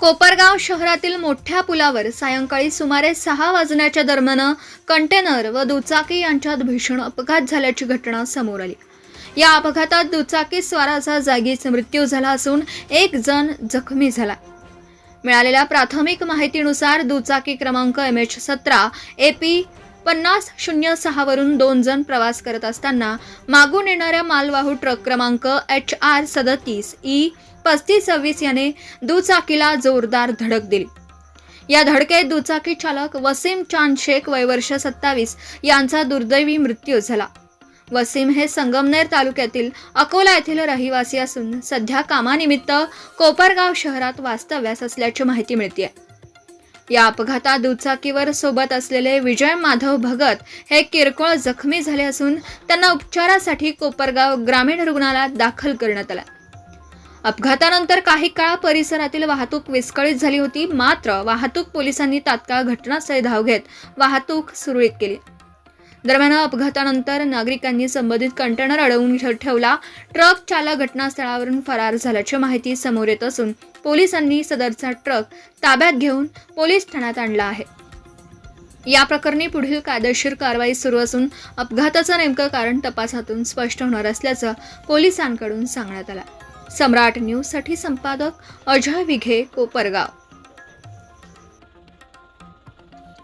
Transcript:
कोपरगाव शहरातील मोठ्या पुलावर सायंकाळी सुमारे 6 वाजण्याच्या दरम्यान कंटेनर व दुचाकी यांच्यात भीषण अपघात झाल्याची घटना समोर आली। या अपघातात दुचाकी स्वाराचा जागीच मृत्यू झाला असून एक जण जखमी झाला। मिळालेल्या प्राथमिक माहितीनुसार दुचाकी क्रमांक MH17 AP 5006 वरून 2 जण प्रवास करत असताना मागून येणाऱ्या मालवाहू ट्रक क्रमांक HR 37 E 3526 याने दुचाकीला जोरदार धडक दिली। या धडकेत दुचाकी चालक वसीम चांद शेख वय वर्ष 27 यांचा दुर्दैवी मृत्यू झाला। वसीम हे संगमनेर तालुक्यातील अकोला येथील रहिवासी असून सध्या कामानिमित्त कोपरगाव शहरात वास्तव्यास असल्याची माहिती मिळते। या अपघातात दुचाकीवर सोबत असलेले विजय माधव भगत हे किरकोळ जखमी झाले असून त्यांना उपचारासाठी कोपरगाव ग्रामीण रुग्णालयात दाखल करण्यात आले। अपघातानंतर काही काळ परिसरातील वाहतूक विस्कळीत झाली होती, मात्र वाहतूक पोलिसांनी तात्काळ घटनास्थळी धाव घेत वाहतूक सुरळीत केली। दरम्यान अपघातानंतर नागरिकांनी संबंधित कंटेनर अडवून ठेवला। ट्रक चालक घटनास्थळावरून फरार झाल्याची माहिती समोर येत असून पोलिसांनी सदरचा ट्रक ताब्यात घेऊन पोलीस ठाण्यात आणला आहे। या प्रकरणी पुढील कायदेशीर कारवाई सुरू असून अपघाताचं नेमकं कारण तपासातून स्पष्ट होणार असल्याचं पोलिसांकडून सांगण्यात आलं। सम्राट न्यूज साठी संपादक अजय विघे, कोपरगाव।